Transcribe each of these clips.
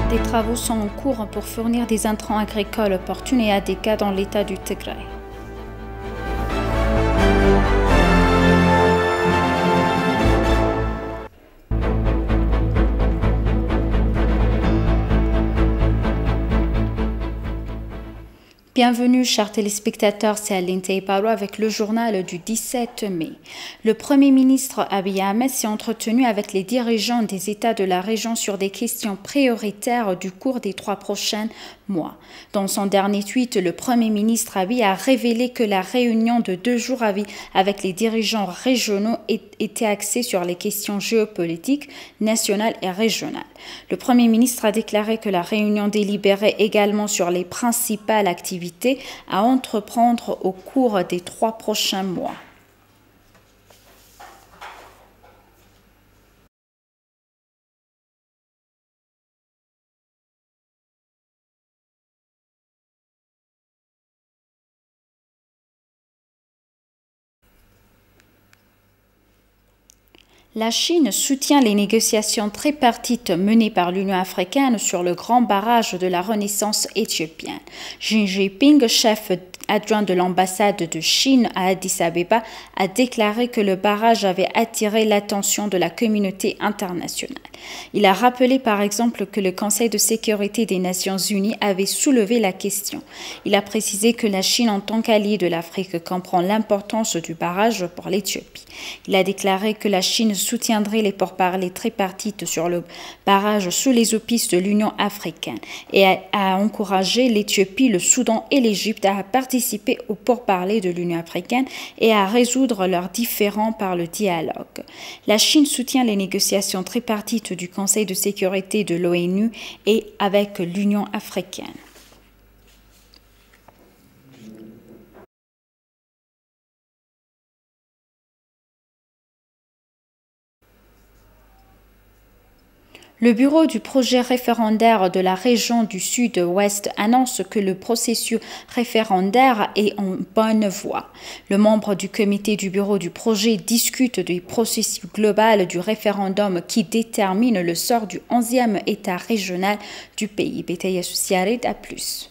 Des travaux sont en cours pour fournir des intrants agricoles opportuns et adéquats dans l'état du Tigray. Bienvenue, chers téléspectateurs, c'est Aline Teiparo avec le journal du 17 mai. Le Premier ministre Abiy Ahmed s'est entretenu avec les dirigeants des États de la région sur des questions prioritaires du cours des 3 prochains mois. Dans son dernier tweet, le Premier ministre Abiy a révélé que la réunion de 2 jours avec les dirigeants régionaux était axée sur les questions géopolitiques, nationales et régionales. Le Premier ministre a déclaré que la réunion délibérait également sur les principales activités à entreprendre au cours des 3 prochains mois. La Chine soutient les négociations tripartites menées par l'Union africaine sur le grand barrage de la Renaissance éthiopienne. Xi Jinping, chef adjoint de l'ambassade de Chine à Addis Abeba, a déclaré que le barrage avait attiré l'attention de la communauté internationale. Il a rappelé par exemple que le Conseil de sécurité des Nations Unies avait soulevé la question. Il a précisé que la Chine, en tant qu'allié de l'Afrique, comprend l'importance du barrage pour l'Éthiopie. Il a déclaré que la Chine soutiendrait les pourparlers tripartites sur le barrage sous les auspices de l'Union africaine et a encouragé l'Éthiopie, le Soudan et l'Égypte à participer aux pourparlers de l'Union africaine et à résoudre leurs différends par le dialogue. La Chine soutient les négociations tripartites du Conseil de sécurité de l'ONU et avec l'Union africaine. Le bureau du projet référendaire de la région du Sud-Ouest annonce que le processus référendaire est en bonne voie. Le membre du comité du bureau du projet discute du processus global du référendum qui détermine le sort du 11e État régional du pays. BTS Siarid à plus.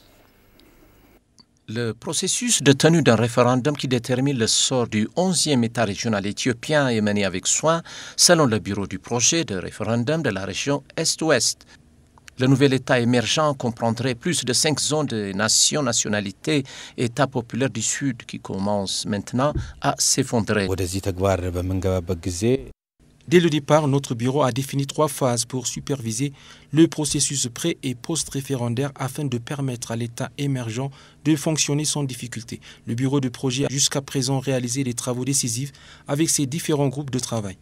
Le processus de tenue d'un référendum qui détermine le sort du 11e État régional éthiopien est mené avec soin selon le bureau du projet de référendum de la région Est-Ouest. Le nouvel État émergent comprendrait plus de 5 zones de nationalité et États populaires du Sud qui commencent maintenant à s'effondrer. Dès le départ, notre bureau a défini 3 phases pour superviser le processus pré- et post-référendaire afin de permettre à l'État émergent de fonctionner sans difficulté. Le bureau de projet a jusqu'à présent réalisé des travaux décisifs avec ses différents groupes de travail.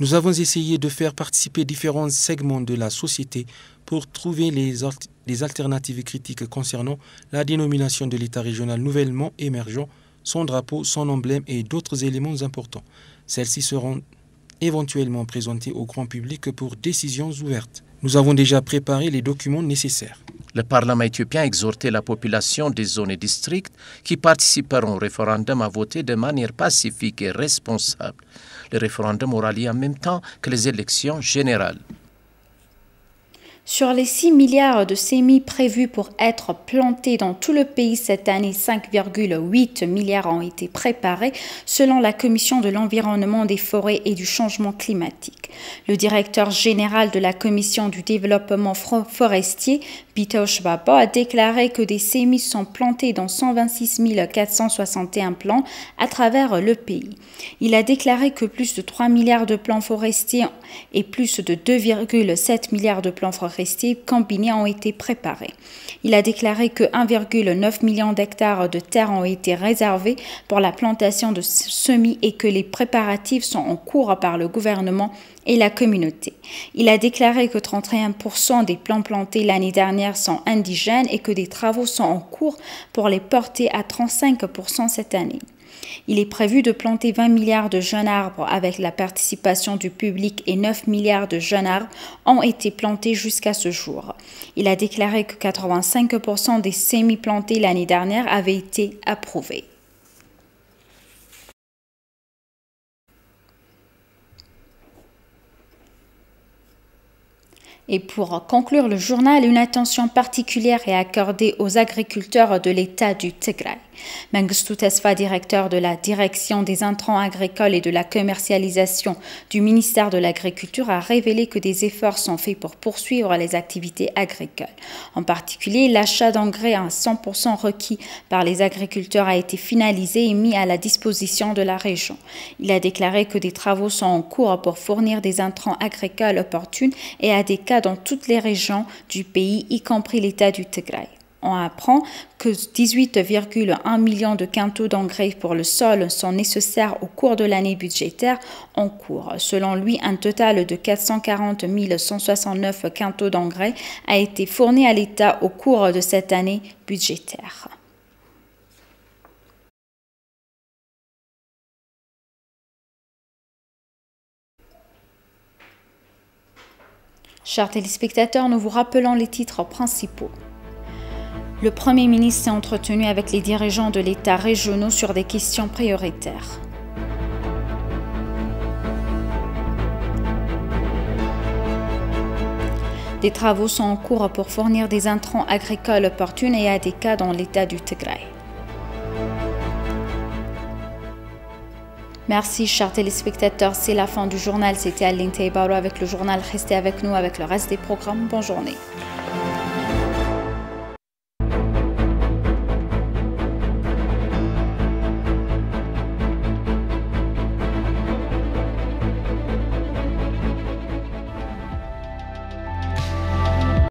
Nous avons essayé de faire participer différents segments de la société pour trouver les alternatives critiques concernant la dénomination de l'État régional nouvellement émergent, son drapeau, son emblème et d'autres éléments importants. Celles-ci seront éventuellement présentées au grand public pour décisions ouvertes. Nous avons déjà préparé les documents nécessaires. Le Parlement éthiopien a exhorté la population des zones et districts qui participeront au référendum à voter de manière pacifique et responsable. Le référendum aura lieu en même temps que les élections générales. Sur les 6 milliards de semis prévus pour être plantés dans tout le pays cette année, 5,8 milliards ont été préparés selon la Commission de l'environnement, des forêts et du changement climatique. Le directeur général de la Commission du développement forestier, Bitosh Babo, a déclaré que des semis sont plantés dans 126 461 plants à travers le pays. Il a déclaré que plus de 3 milliards de plants forestiers et plus de 2,7 milliards de plants forestiers combinés ont été préparés. Il a déclaré que 1,9 million d'hectares de terre ont été réservés pour la plantation de semis et que les préparatifs sont en cours par le gouvernement et la communauté. Il a déclaré que 31% des plants plantés l'année dernière sont indigènes et que des travaux sont en cours pour les porter à 35% cette année. Il est prévu de planter 20 milliards de jeunes arbres avec la participation du public et 9 milliards de jeunes arbres ont été plantés jusqu'à ce jour. Il a déclaré que 85% des semis plantés l'année dernière avaient été approuvés. Et pour conclure le journal, une attention particulière est accordée aux agriculteurs de l'État du Tigray. Mengistu Tesfa, directeur de la direction des intrants agricoles et de la commercialisation du ministère de l'Agriculture, a révélé que des efforts sont faits pour poursuivre les activités agricoles. En particulier, l'achat d'engrais à 100% requis par les agriculteurs a été finalisé et mis à la disposition de la région. Il a déclaré que des travaux sont en cours pour fournir des intrants agricoles opportuns et à des cas dans toutes les régions du pays, y compris l'État du Tigray. On apprend que 18,1 millions de quintaux d'engrais pour le sol sont nécessaires au cours de l'année budgétaire en cours. Selon lui, un total de 440 169 quintaux d'engrais a été fourni à l'État au cours de cette année budgétaire. Chers téléspectateurs, nous vous rappelons les titres principaux. Le Premier ministre s'est entretenu avec les dirigeants de l'État régionaux sur des questions prioritaires. Des travaux sont en cours pour fournir des intrants agricoles opportuns et à des cas dans l'État du Tigray. Merci, chers téléspectateurs. C'est la fin du journal. C'était Aline Taïbaro avec le journal. Restez avec nous avec le reste des programmes. Bonne journée.